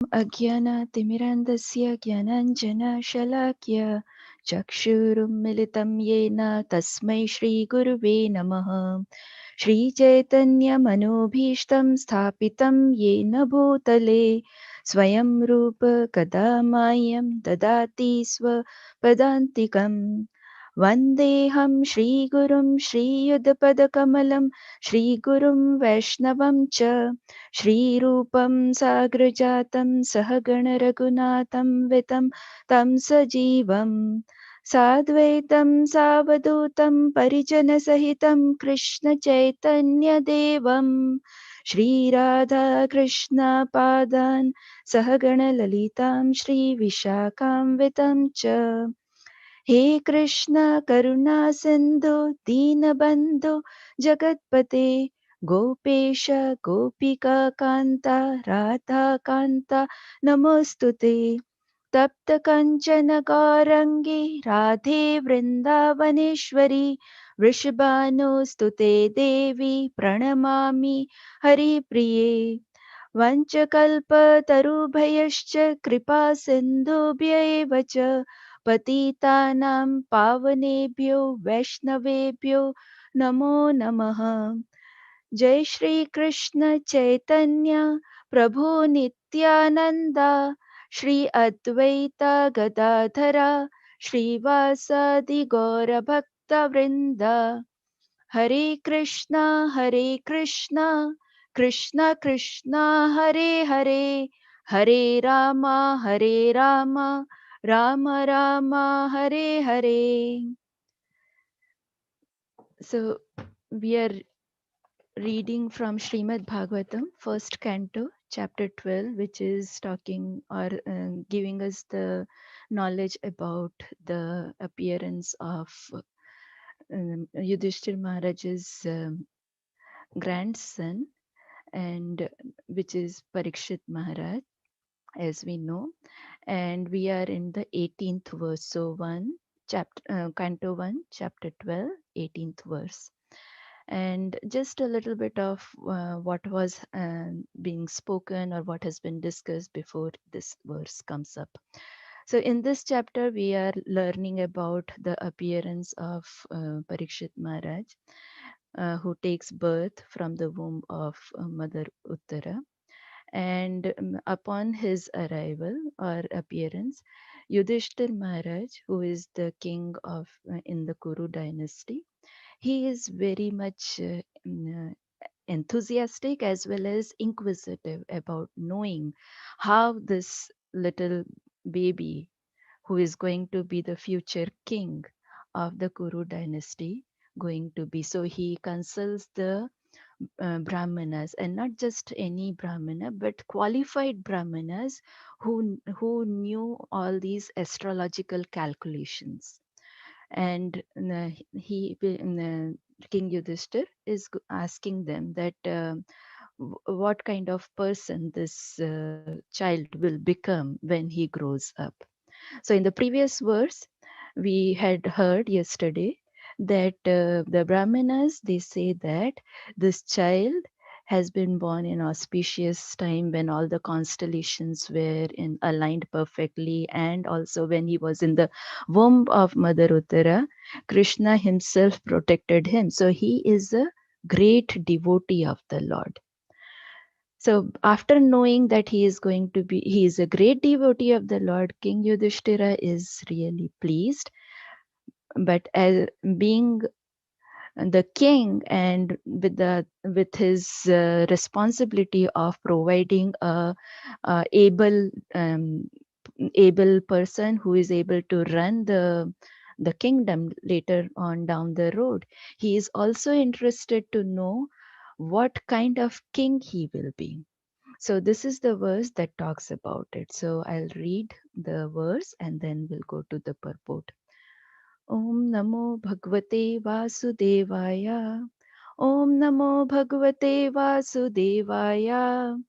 अज्ञानतिमिरन्धस्य ज्ञानाञ्जनशलाकया चक्षुरुन्मिलितं येन तस्मै श्रीगुरुवे नमः। श्रीचैतन्यमनोभीष्टं स्थापितं येन भूतले स्वयं रूप कदा माह्यं ददाति स्वपदान्तिकम्। वन्देऽहं श्रीगुरुं श्रीयुतपदकमलं श्रीगुरुं वैष्णवं च श्रीरूपं साग्रजातं सहगणरघुनाथं वितं तं सजीवं साद्वैतं सावधूतं परिजनसहितं कृष्णचैतन्यदेवं श्रीराधाकृष्णपादान् सहगणललितां श्रीविशाखां वितं च। हे कृष्ण करुणा सिन्धु दीनबन्धु जगत्पते गोपेश गोपिका कान्ता राधा कान्ता नमोऽस्तुते। तप्त कंचन गौरंगी राधे वृंदावनेश्वरी वृषभानुस्तुते देवी प्रणमामि हरिप्रिये। वंशकल्पतरुभयश्च कृपा सिन्धुभ्य एव च पतितानां पावनेभ्यो वैष्णवेभ्यो नमो नमः। जय श्री कृष्ण चैतन्य प्रभु नित्यानंदा श्री अद्वैता गदाधरा श्रीवासादि गौरभक्त वृंदा। हरे Krishna Krishna Krishna Hare Hare Hare Rama Ram Ram Hare Hare. So we are reading from Srimad Bhagavatam, first canto, chapter 12, which is talking or giving us the knowledge about the appearance of Yudhiṣṭhira Maharaj's grandson, and which is Parikshit Maharaj, as we know. And we are in the 18th verse. So, canto 1, chapter 12, 18th verse. And just a little bit of what was being spoken or what has been discussed before this verse comes up. So in this chapter we are learning about the appearance of Parikshit Maharaj, who takes birth from the womb of Mother Uttara. And upon his arrival or appearance, Yudhiṣṭhira Maharaj, who is the king of in the Kuru dynasty, he is very much enthusiastic as well as inquisitive about knowing how this little baby, who is going to be the future king of the Kuru dynasty, going to be. So he consults the brahmanas, and not just any brahmana but qualified brahmanas who knew all these astrological calculations. And King Yudhishthir is asking them that what kind of person this child will become when he grows up. So in the previous verse we had heard yesterday that the brahmanas, they say that this child has been born in auspicious time when all the constellations were in aligned perfectly, and also when he was in the womb of Mother Uttara, Krishna himself protected him. So he is a great devotee of the Lord. So after knowing that he is a great devotee of the Lord, King Yudhishthira is really pleased. But as being the king and with his responsibility of providing a able person who is able to run the kingdom later on down the road, he is also interested to know what kind of king he will be. So this is the verse that talks about it. So I'll read the verse and then we'll go to the purport. Om Namo Bhagavate Vasudevaya. Om Namo Bhagavate Vasudevaya.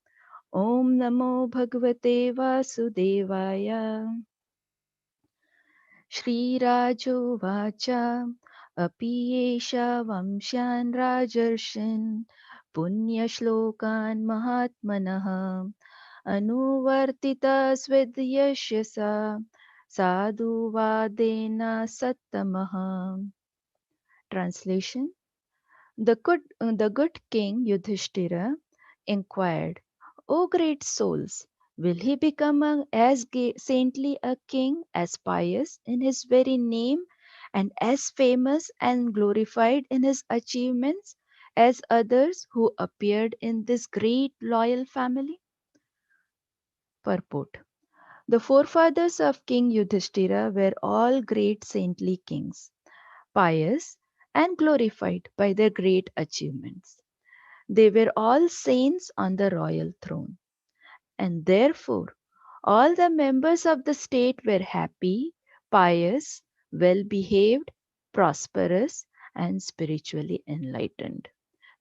Om Namo Bhagavate Vasudevaya. Shri Rajo Vacha Apiyesha Vamshan Rajarshin Punya Shlokan Mahatmanah अनुवर्तितस्विद्यशसा साधुवादेन सत्तमः. Translation: the good king Yudhiṣṭhira inquired, "O great souls, will he become as saintly a king, as pious in his very name, and as famous and glorified in his achievements as others who appeared in this great loyal family?" Purport: the forefathers of King Yudhiṣṭhira were all great saintly kings, pious and glorified by their great achievements. They were all saints on the royal throne, and therefore all the members of the state were happy, pious, well behaved, prosperous, and spiritually enlightened.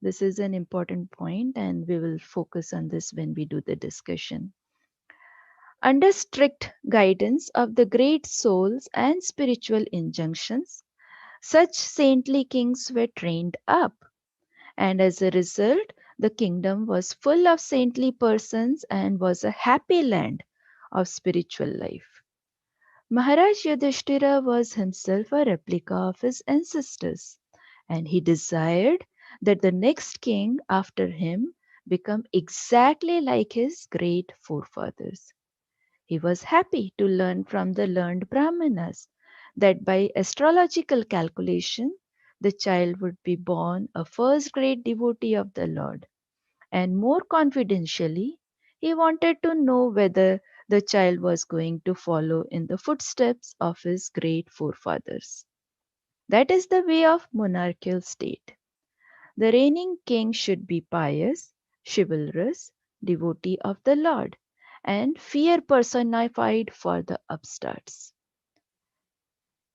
This is an important point, and we will focus on this when we do the discussion. Under strict guidance of the great souls and spiritual injunctions, such saintly kings were trained up, and as a result, the kingdom was full of saintly persons and was a happy land of spiritual life. Maharaj Yudhiṣṭhira was himself a replica of his ancestors, and he desired that the next king after him become exactly like his great forefathers. He was happy to learn from the learned Brahmanas that by astrological calculation the child would be born a first great devotee of the Lord, and more confidentially, he wanted to know whether the child was going to follow in the footsteps of his great forefathers. That is the way of monarchical state. The reigning king should be pious, chivalrous, devotee of the Lord, and fear personified for the upstarts.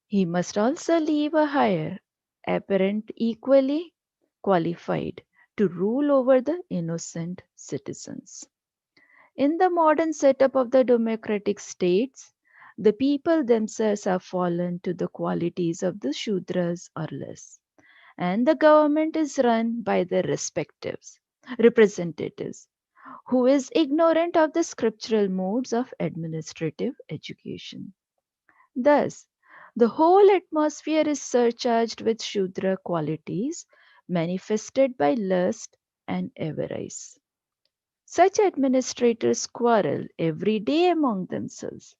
He must also leave a higher, apparent equally qualified to rule over the innocent citizens. In the modern setup of the democratic states, the people themselves have fallen to the qualities of the Shudras or less, and the government is run by their respective representatives, who is ignorant of the scriptural modes of administrative education. Thus, the whole atmosphere is surcharged with Shudra qualities manifested by lust and avarice. Such administrators quarrel every day among themselves.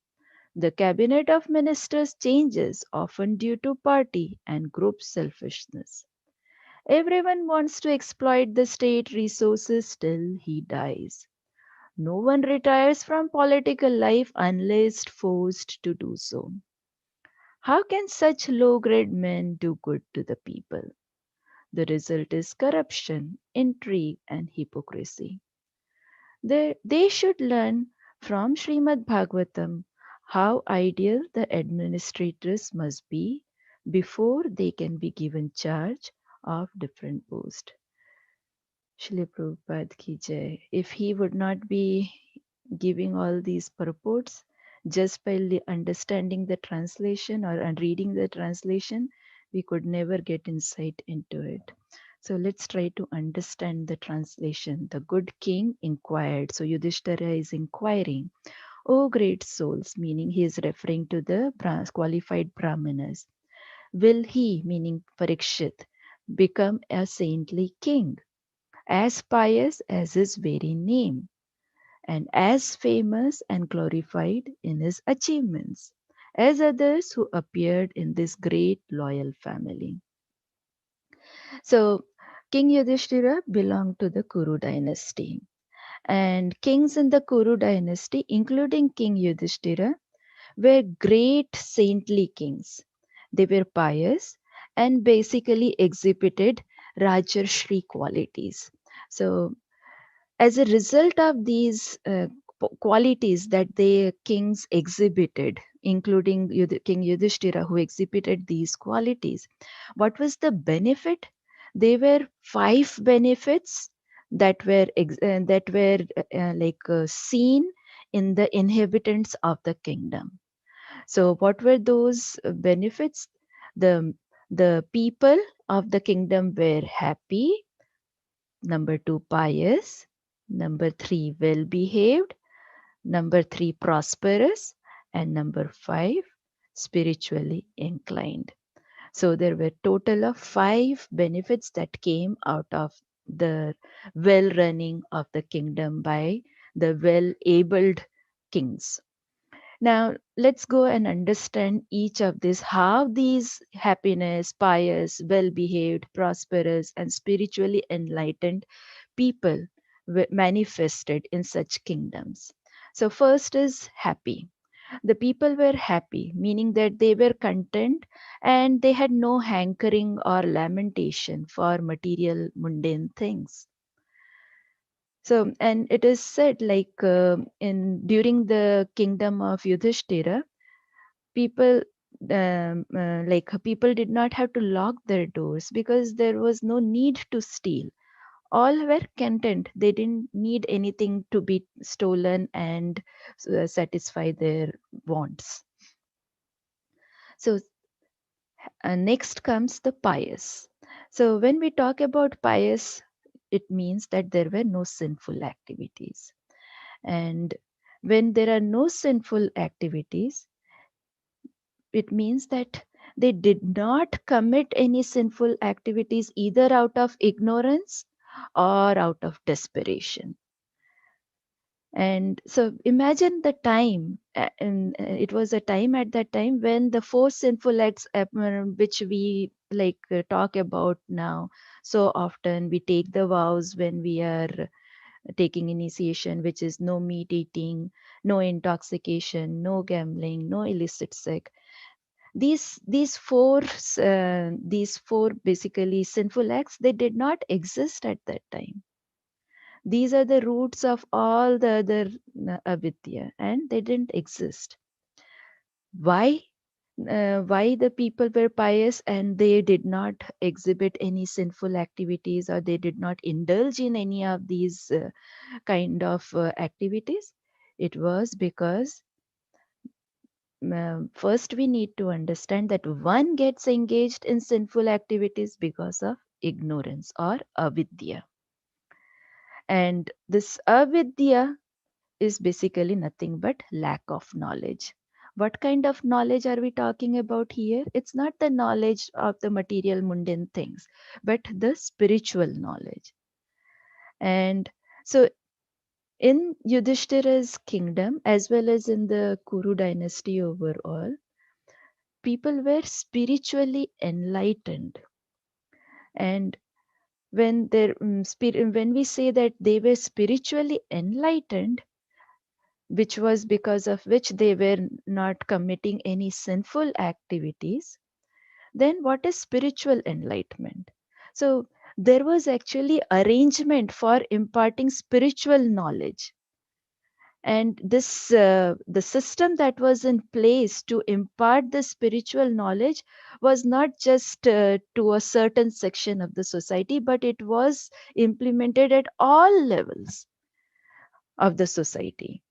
The cabinet of ministers changes often due to party and group selfishness. Everyone wants to exploit the state resources till he dies. No one retires from political life unless forced to do so. How can such low grade men do good to the people? The result is corruption, intrigue, and hypocrisy. They should learn from Srimad Bhagavatam how ideal the administrators must be before they can be given charge of different posts. Srila Prabhupada ki jai. If he would not be giving all these purports just by understanding the translation or reading the translation, we could never get insight into it. So let's try to understand the translation. The good king inquired. So Yudhiṣṭhira is inquiring, "O great souls," meaning he is referring to the qualified brahmanas. "Will he," meaning Parikshit, "become a saintly king, as pious as his very name, and as famous and glorified in his achievements as others who appeared in this great loyal family?" So, King Yudhiṣṭhira belonged to the Kuru dynasty, and kings in the Kuru dynasty, including King Yudhiṣṭhira, were great saintly kings. They were pious and basically exhibited Rajarshri qualities. So, as a result of these qualities that the kings exhibited, including King Yudhiṣṭhira, who exhibited these qualities, what was the benefit? There were five benefits that were seen in the inhabitants of the kingdom. So, what were those benefits? The the people of the kingdom were happy. Number two, pious. Number three, well behaved. number 3 prosperous, and number 5 spiritually inclined. So there were total of 5 benefits that came out of the well running of the kingdom by the well abled kings. Now let's go and understand each of these, how these happiness, pious, well behaved, prosperous, and spiritually enlightened people were manifested in such kingdoms. So first is happy. The people were happy, meaning that they were content and they had no hankering or lamentation for material mundane things. So, and it is said like in during the kingdom of Yudhiṣṭhira, people people did not have to lock their doors because there was no need to steal. All were content. They didn't need anything to be stolen and satisfy their wants. So next comes the pious. So when we talk about pious, it means that there were no sinful activities. And when there are no sinful activities, it means that they did not commit any sinful activities either out of ignorance or out of desperation. And so imagine the time, and it was a time at that time when the four sinful acts, which we talk about now so often. We take the vows when we are taking initiation, which is no meat eating, no intoxication, no gambling, no illicit sex. These four basically sinful acts, they did not exist at that time. These are the roots of all the other avidya, and they didn't exist. Why? Why the people were pious and they did not exhibit any sinful activities, or they did not indulge in any of these kind of activities? It was because first we need to understand that one gets engaged in sinful activities because of ignorance or avidya. And this avidya is basically nothing but lack of knowledge. What kind of knowledge are we talking about here? It's not the knowledge of the material mundane things, but the spiritual knowledge. And so in Yudhishthira's kingdom, as well as in the Kuru dynasty overall, people were spiritually enlightened. And when we say that they were spiritually enlightened, which was because of which they were not committing any sinful activities, then what is spiritual enlightenment? So there was actually arrangement for imparting spiritual knowledge, and this the system that was in place to impart the spiritual knowledge was not just to a certain section of the society, but it was implemented at all levels of the society.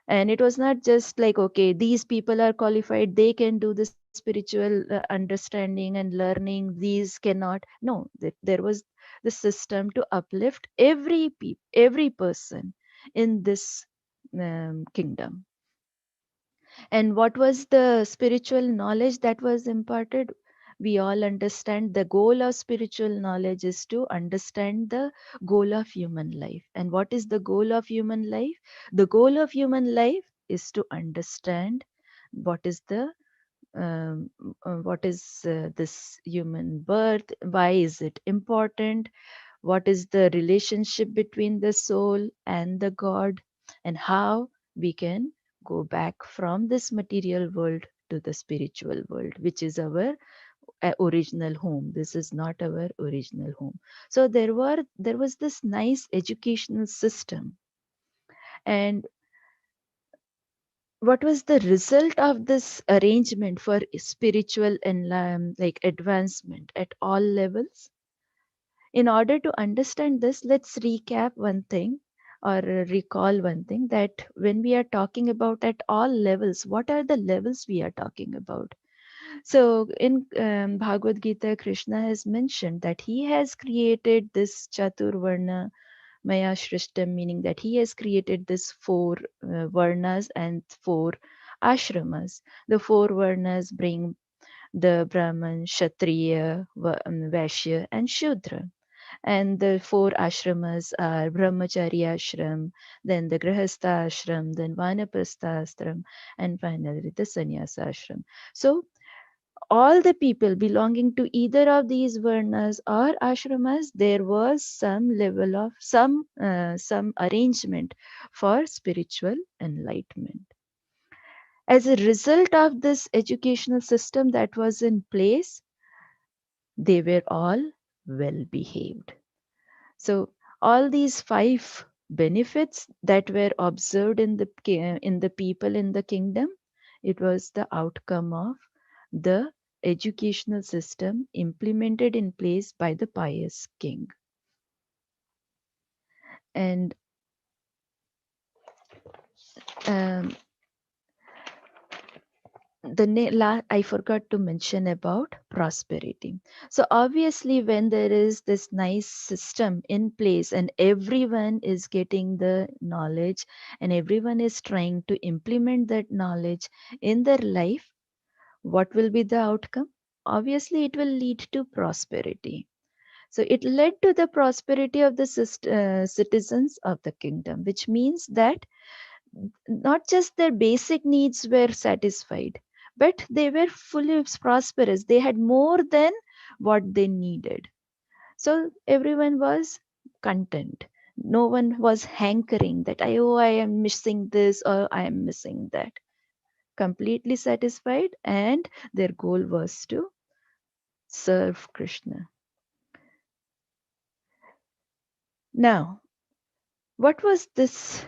And it was not just like, okay, these people are qualified, they can do the spiritual understanding and learning, these cannot. No, there was the system to uplift every person in this kingdom. And what was the spiritual knowledge that was imparted? We all understand the goal of spiritual knowledge is to understand the goal of human life. And what is the goal of human life? The goal of human life is to understand what is the what is this human birth, why is it important, what is the relationship between the soul and the God, and how we can go back from this material world to the spiritual world, which is our original home. This is not our original home. So there was this nice educational system. And what was the result of this arrangement for spiritual and advancement at all levels? In order to understand this, let's recap one thing, or recall one thing, that when we are talking about at all levels, what are the levels we are talking about? So in Bhagavad Gita, Krishna has mentioned that he has created this Chaturvarna Maya Shrishtam, meaning that he has created this four varnas and four ashramas. The four varnas bring the Brahman, Kshatriya, Vaishya, and Shudra. And the four ashramas are Brahmacharya ashram, then the Grihastha ashram, then Vanaprastha ashram, and finally the Sannyasa ashram. So all the people belonging to either of these varnas or ashramas, there was some level of some arrangement for spiritual enlightenment. As a result of this educational system that was in place, they were all well behaved. So all these five benefits that were observed in the people in the kingdom, it was the outcome of the educational system implemented in place by the pious king. And um, I forgot to mention about prosperity. So obviously, when there is this nice system in place and everyone is getting the knowledge and everyone is trying to implement that knowledge in their life, what will be the outcome? Obviously, it will lead to prosperity. So it led to the prosperity of the citizens of the kingdom, which means that not just their basic needs were satisfied, but they were fully prosperous. They had more than what they needed. So everyone was content. No one was hankering that, oh, I am missing this or I am missing that. Completely satisfied, and their goal was to serve Krishna. Now, what was this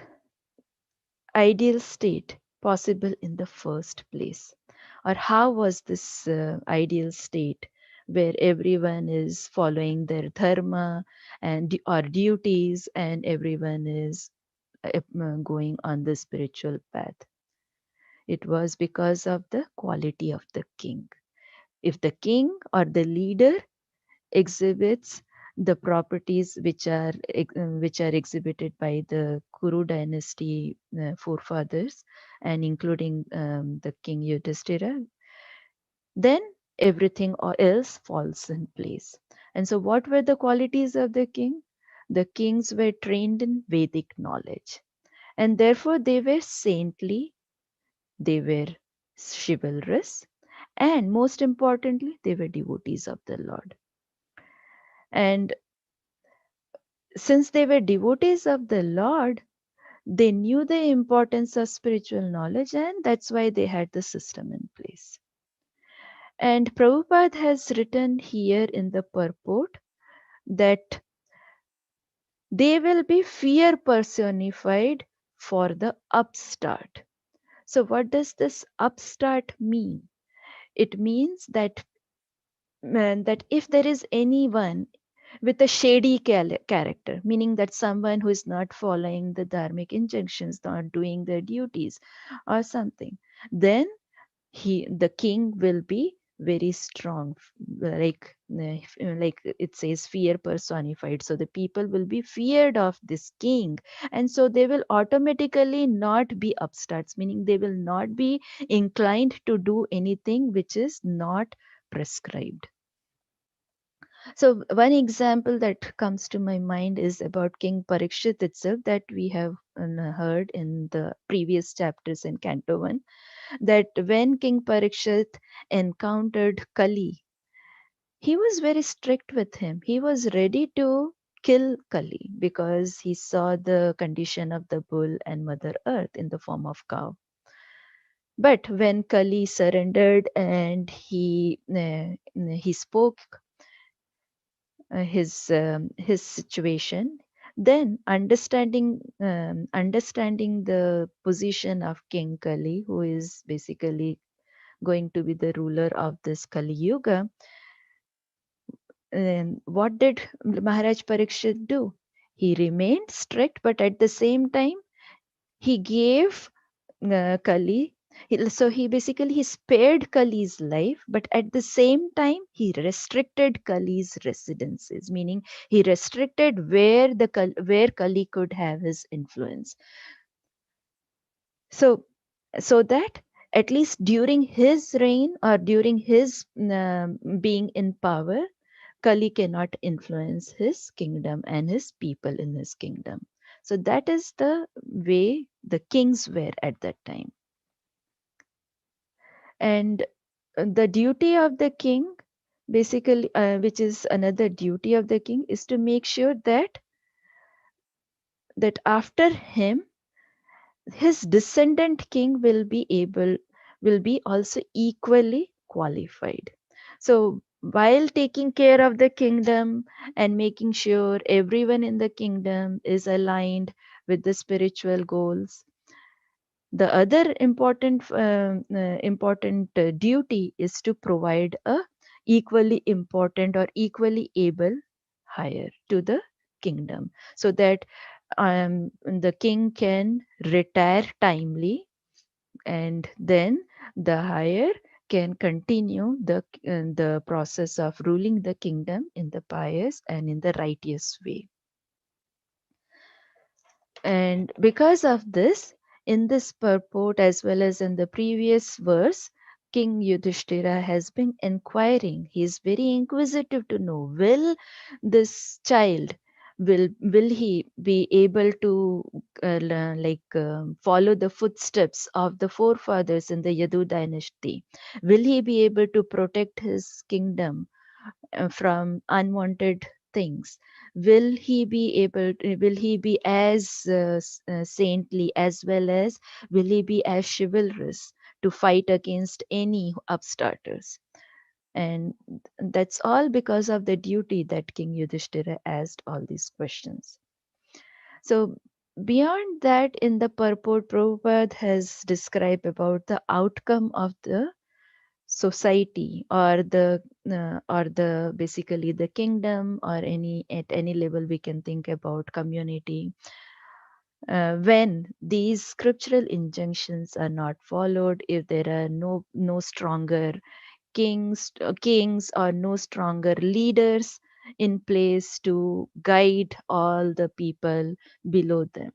ideal state possible in the first place? Or how was this ideal state where everyone is following their dharma and or duties and everyone is going on the spiritual path? It was because of the quality of the king. If the king or the leader exhibits the properties which are exhibited by the Kuru dynasty forefathers, and including the king Yudhiṣṭhira, then everything else falls in place. And so, what were the qualities of the king? The kings were trained in Vedic knowledge, and therefore they were saintly, they were chivalrous, and most importantly, they were devotees of the Lord. And since they were devotees of the Lord, they knew the importance of spiritual knowledge, and that's why they had the system in place. And Prabhupada has written here in the purport that they will be fear personified for the upstart. So, what does this upstart mean? It means that if there is anyone with a shady character, meaning that someone who is not following the dharmic injunctions, not doing their duties or something, then the king will be very strong, like it says fear personified. So the people will be feared of this king, and so they will automatically not be upstarts, meaning they will not be inclined to do anything which is not prescribed. So one example that comes to my mind is about King Parikshit itself, that we have heard in the previous chapters in Canto 1, that when King Parikshit encountered Kali, he was very strict with him. He was ready to kill Kali because he saw the condition of the bull and Mother Earth in the form of cow. But when Kali surrendered and he spoke his situation, then understanding the position of King Kali, who is basically going to be the ruler of this Kali Yuga, what did Maharaj Parikshit do? He remained strict, but at the same time he gave Kali So he basically he spared Kali's life, but at the same time he restricted Kali's residences, meaning he restricted where Kali could have his influence. So so that at least during his reign or during his being in power, Kali cannot influence his kingdom and his people in his kingdom. So that is the way the kings were at that time. And the duty of the king, basically, which is another duty of the king, is to make sure that after him, his descendant king will be also equally qualified. So while taking care of the kingdom and making sure everyone in the kingdom is aligned with the spiritual goals, the other important duty is to provide a equally important or equally able hire to the kingdom, so that the king can retire timely, and then the hire can continue the process of ruling the kingdom in the pious and in the righteous way. And because of this, in this purport as well as in the previous verse, King Yudhiṣṭhira has been inquiring. He is very inquisitive to know, will this child, will he be able to follow the footsteps of the forefathers in the Yadu dynasty? Will he be able to protect his kingdom from unwanted things? Will he be as saintly, as well as will he be as chivalrous to fight against any upstarters? And that's all because of the duty that King Yudhishthira asked all these questions. So beyond that, in the purport, Prabhupada has described about the outcome of the society, or the basically the kingdom, or any at any level we can think about community, when these scriptural injunctions are not followed, if there are no stronger kings or no stronger leaders in place to guide all the people below them.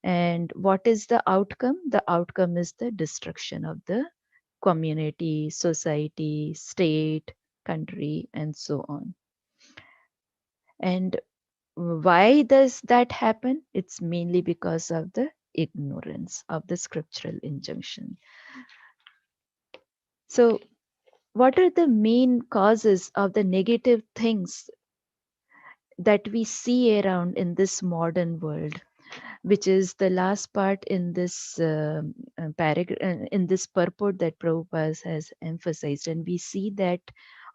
And what is the outcome? The outcome is the destruction of the community, society, state, country, and so on. And why does that happen? It's mainly because of the ignorance of the scriptural injunction. So, what are the main causes of the negative things that we see around in this modern world, which is the last part in this paragraph, in this purport that Prabhupada has emphasized? And we see that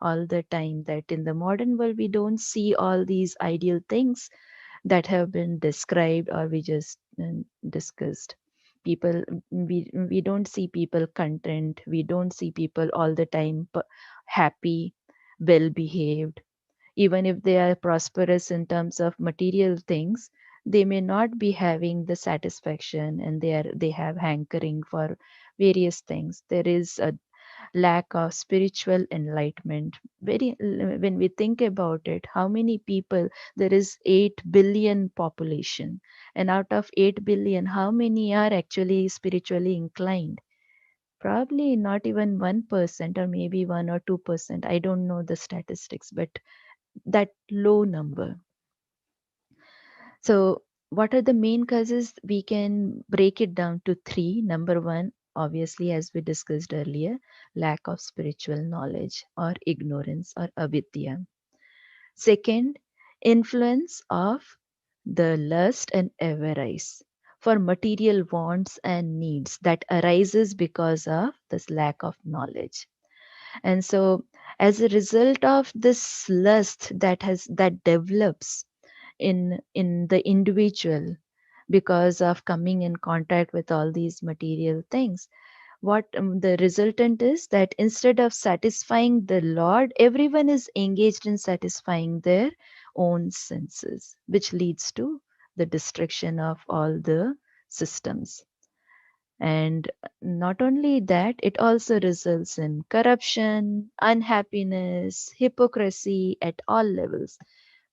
all the time, that in the modern world we don't see all these ideal things that have been described or we just discussed. People, we don't see people content, we don't see people all the time happy, well behaved. Even if they are prosperous in terms of material things, they may not be having the satisfaction, and they have hankering for various things. There is a lack of spiritual enlightenment. Very, when we think about it, how many people, there is 8 billion population, and out of 8 billion, how many are actually spiritually inclined? Probably not even 1%, or maybe 1 or 2%. I don't know the statistics, but that low number. So, what are the main causes? We can break it down to 3. Number 1, obviously, as we discussed earlier, lack of spiritual knowledge or ignorance or avidya. Second, influence of the lust and avarice for material wants and needs that arises because of this lack of knowledge. And so, as a result of this lust that develops in the individual because of coming in contact with all these material things, what the resultant is that instead of satisfying the Lord, everyone is engaged in satisfying their own senses, which leads to the destruction of all the systems. And not only that, it also results in corruption, unhappiness, hypocrisy at all levels.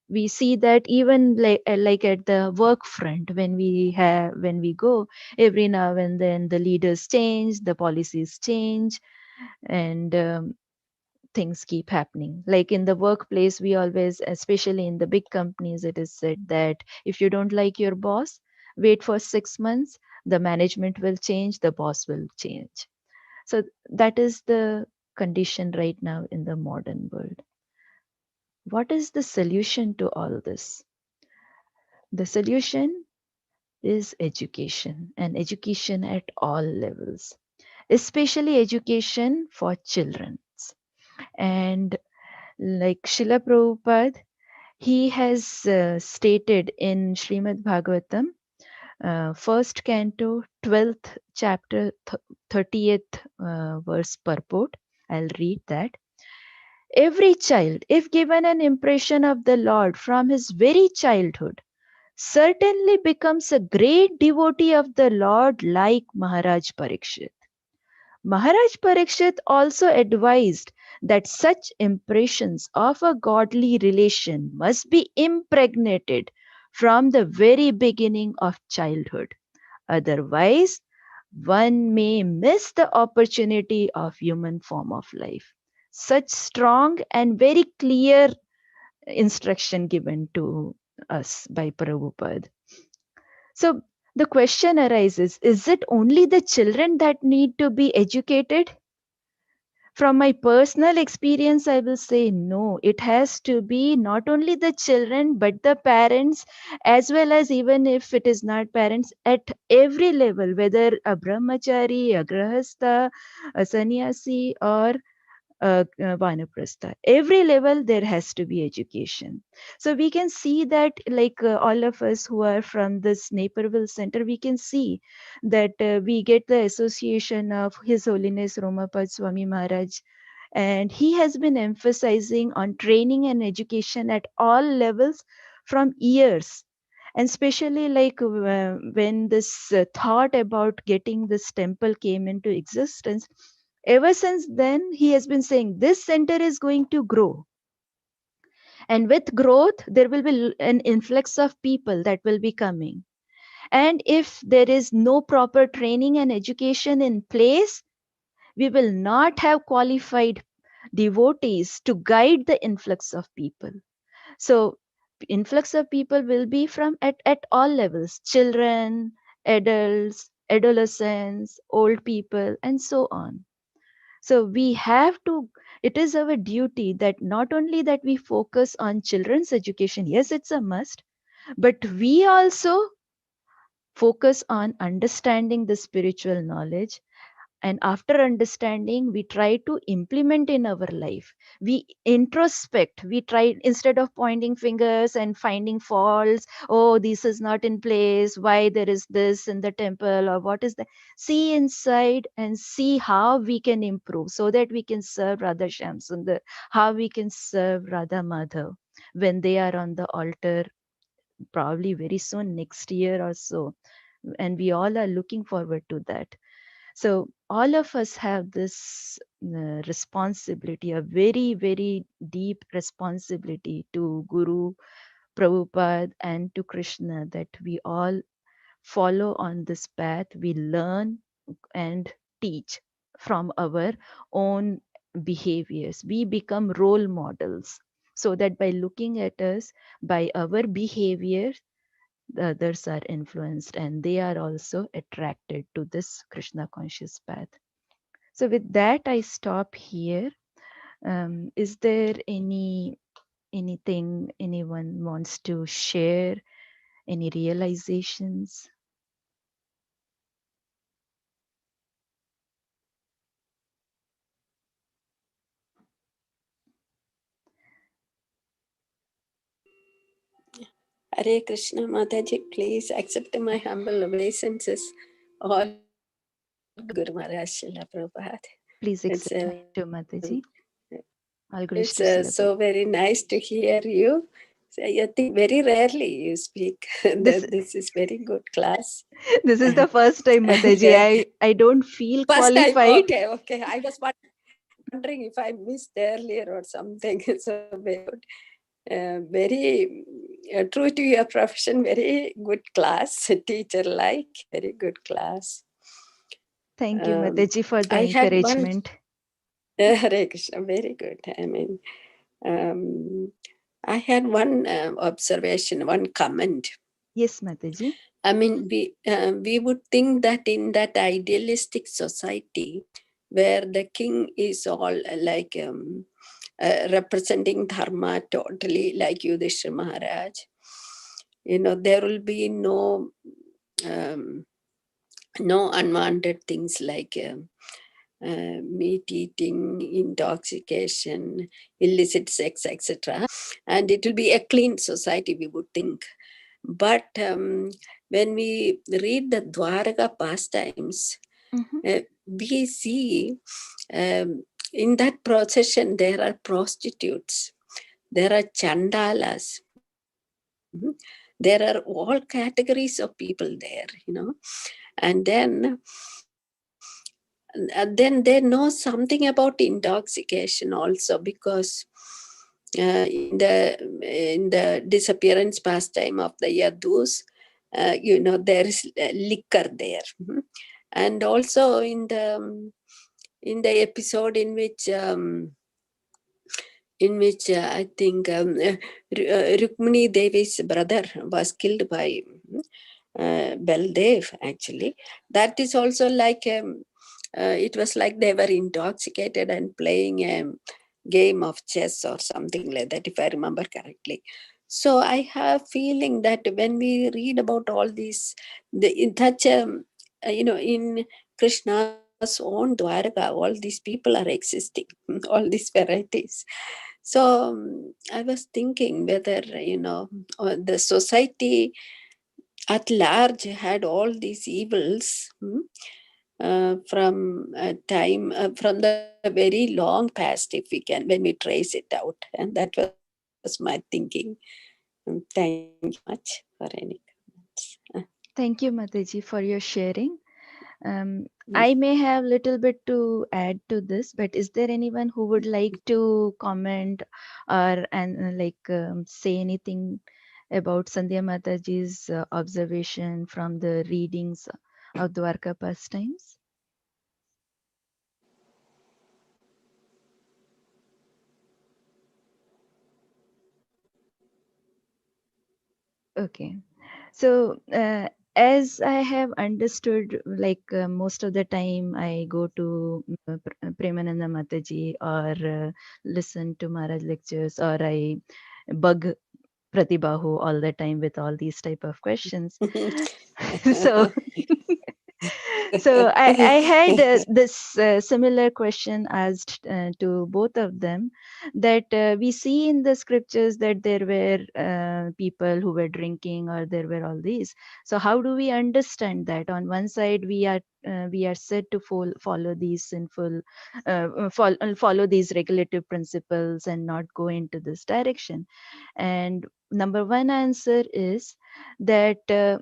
We see that even like at the work front, when we go, every now and then the leaders change, the policies change, and things keep happening. Like in the workplace, we always, especially in the big companies, it is said that if you don't like your boss, wait for 6 months, the management will change, the boss will change. So that is the condition right now in the modern world. What is the solution to all this? The solution is education, and education at all levels, especially education for children. And like Srila Prabhupada, he has stated in Srimad Bhagavatam, first canto, 12th chapter, 30th verse purport. I'll read that. Every child, if given an impression of the Lord from his very childhood, certainly becomes a great devotee of the Lord like Maharaj Parikshit. Maharaj Parikshit also advised that such impressions of a godly relation must be impregnated from the very beginning of childhood. Otherwise, one may miss the opportunity of human form of life. Such strong and very clear instruction given to us by Prabhupada. So the question arises, is it only the children that need to be educated? From my personal experience, I will say no. It has to be not only the children, but the parents, as well as even if it is not parents, at every level, whether a brahmachari, a grahastha, a sannyasi, or vanaprastha. Every level there has to be education. So we can see that, like all of us who are from this Naperville Center, we can see that we get the association of His Holiness Romapad Swami Maharaj, and he has been emphasizing on training and education at all levels from years. And especially like when this thought about getting this temple came into existence, ever since then he has been saying this center is going to grow, and with growth there will be an influx of people that will be coming. And if there is no proper training and education in place, we will not have qualified devotees to guide the influx of people. So influx of people will be from at all levels: children, adults, adolescents, old people, and so on. So we have to, it is our duty that not only that we focus on children's education, yes, it's a must, but we also focus on understanding the spiritual knowledge. And after understanding, we try to implement in our life. We introspect, we try, instead of pointing fingers and finding faults, oh, this is not in place, why there is this in the temple, or what is that. See inside and see how we can improve, so that we can serve Radha Shamsundar, how we can serve Radha Madhav when they are on the altar, probably very soon, next year or so. And we all are looking forward to that. So all of us have this responsibility, a very, very deep responsibility to Guru, Prabhupada, and to Krishna, that we all follow on this path. We learn and teach from our own behaviors. We become role models, so that by looking at us, by our behavior, the others are influenced and they are also attracted to this Krishna conscious path. So, with that, I stop here. Is there anything anyone wants to share? Any realizations? Hare Krishna, Mataji, please accept my humble obeisances. All Guru Maharaj Srila Prabhupada. Please accept It's mine too, Mataji. All Guru it's Srila so Prabhupada. very nice to hear you. So I think very rarely you speak. This This is very good class. this is the first time, Mataji. Okay. I don't feel First time. qualified. Okay, okay. I was wondering if I missed earlier or something. So very good. Very true to your profession. Very good class. Teacher like. Very good class. Thank you, Mataji, for the I had one. encouragement. Hare Krishna, very good. I mean, um, I had one observation, one comment. Yes, Mataji. I mean, we would think that in that idealistic society where the king is all like representing dharma totally, like Yudhiṣṭhira Maharaj, there will be um, no unwanted things like meat eating, intoxication, illicit sex, etc. And it will be a clean society, we would think. But when we read the Dwaraka pastimes, Mm-hmm. we see in that procession there are prostitutes, there are chandalas, there are all categories of people there. And then they know something about intoxication also, because in the disappearance pastime of the Yadus, there is liquor there. And also in the episode in which I think Rukmini Devi's brother was killed by Baldev, actually. That is also like, it was like they were intoxicated and playing a game of chess or something like that, if I remember correctly. So I have feeling that when we read about all these, in such in Krishna's own Dwarka, all these people are existing, all these varieties. So I was thinking whether the society at large had all these evils, from a time, from the very long past, if we can, when we trace it out. And that was my thinking. Thank you so much for any comments. Thank you, Mataji, for your sharing. Mm. I may have little bit to add to this, but is there anyone who would like to comment or say anything about Sandhya Mataji's observation from the readings of Dwarka pastimes? Okay. So, as I have understood, most of the time I go to Premananda Mataji or listen to Maharaj lectures, or I bug Pratibhahu all the time with all these type of questions. So so I had this similar question asked to both of them, that we see in the scriptures that there were people who were drinking, or there were all these. So how do we understand that? On one side we are said to follow these sinful follow these regulative principles and not go into this direction. And number one answer is that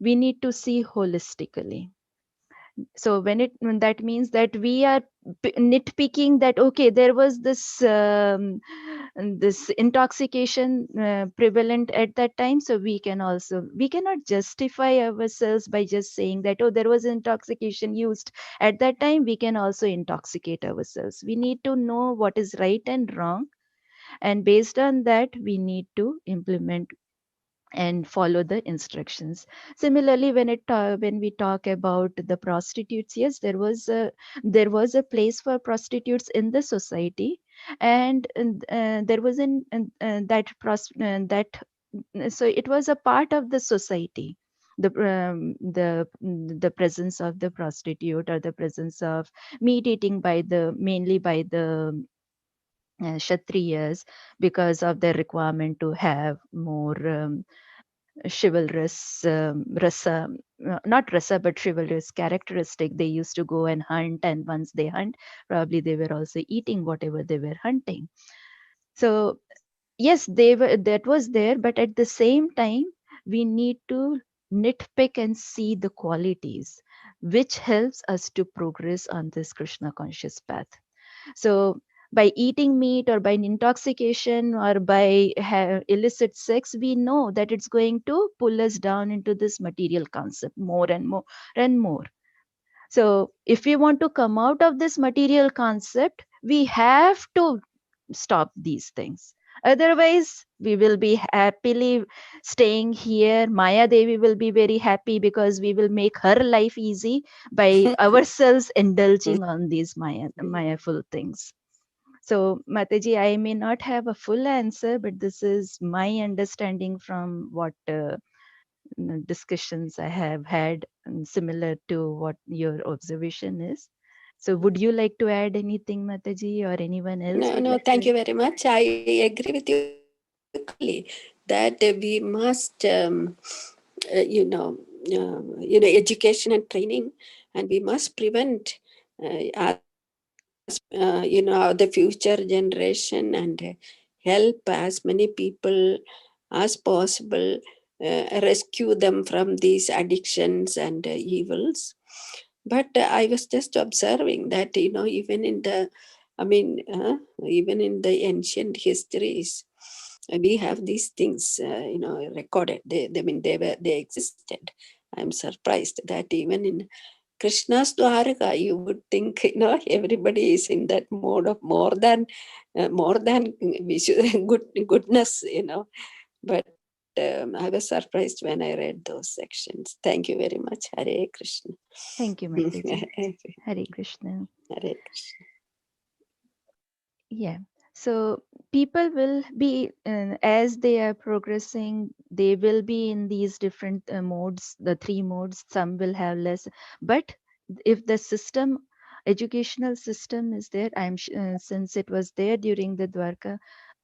we need to see holistically. So when that means that we are nitpicking that, okay, there was this intoxication prevalent at that time, so we cannot justify ourselves by just saying that, oh, there was intoxication used at that time, we can also intoxicate ourselves. We need to know what is right and wrong, and based on that we need to implement and follow the instructions. Similarly, when we talk about the prostitutes, yes, there was a place for prostitutes in the society, and there was so it was a part of the society. The presence of the prostitute, or the presence of meat eating mainly by the Kshatriyas, because of their requirement to have more chivalrous rasa, not rasa but chivalrous characteristic. They used to go and hunt, and once they hunt, probably they were also eating whatever they were hunting. So yes, they were, that was there, but at the same time we need to nitpick and see the qualities which helps us to progress on this Krishna conscious path. So by eating meat or by intoxication or by illicit sex, we know that it's going to pull us down into this material concept more and more and more. So if we want to come out of this material concept, we have to stop these things. Otherwise, we will be happily staying here. Maya Devi will be very happy because we will make her life easy by ourselves indulging on these Mayaful things. So, Mataji, I may not have a full answer, but this is my understanding from what discussions I have had, similar to what your observation is. So, would you like to add anything, Mataji, or anyone else No, would no, like to thank add? you very much. I agree with you completely that we must, education and training, and we must prevent the future generation and help as many people as possible, rescue them from these addictions and evils. But I was just observing that, even in the, even in the ancient histories, we have these things, recorded. They existed. I'm surprised that even in Krishna's Dwaraka, you would think, everybody is in that mode of more than goodness, But I was surprised when I read those sections. Thank you very much. Hare Krishna. Thank you, Mataji. Hare Krishna. Hare Krishna. Yeah. So people will be, as they are progressing, they will be in these different modes, the three modes. Some will have less. But if the system, educational system is there, since it was there during the Dwarka,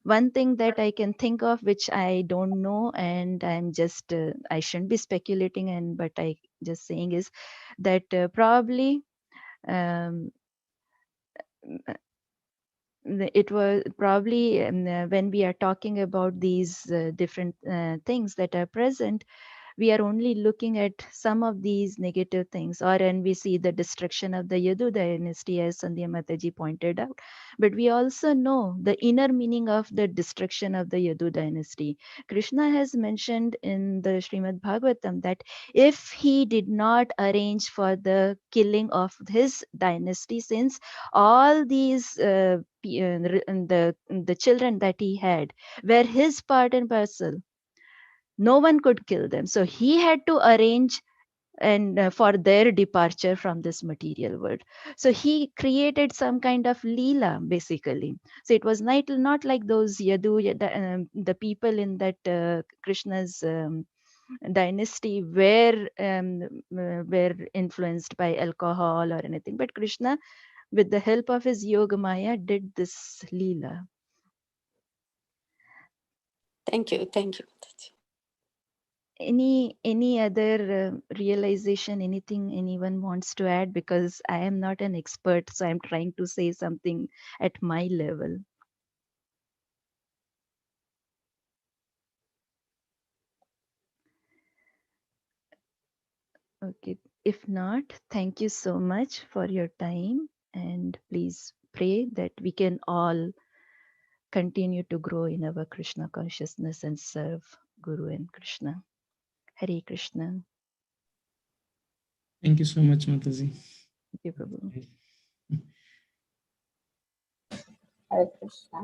one thing that I can think of, which I don't know, and I'm just, I shouldn't be speculating, but I just saying is that probably. Um, it was probably when we are talking about these different things that are present, we are only looking at some of these negative things, or when we see the destruction of the Yadu dynasty, as Sandhya Mataji pointed out. But we also know the inner meaning of the destruction of the Yadu dynasty. Krishna has mentioned in the Srimad Bhagavatam that if he did not arrange for the killing of his dynasty, since all these the children that he had were his part and parcel, no one could kill them, so he had to arrange and for their departure from this material world. So he created some kind of leela, basically. So it was not like those the people in that Krishna's dynasty were influenced by alcohol or anything, but Krishna, with the help of his yoga maya, did this leela. Thank you. Thank you. Any other realization, anything anyone wants to add? Because I am not an expert, so I'm trying to say something at my level. Okay, if not, thank you so much for your time, and please pray that we can all continue to grow in our Krishna consciousness and serve Guru and Krishna. Hare Krishna. Thank you so much, Mataji. Thank you, Prabhu. Hare Krishna.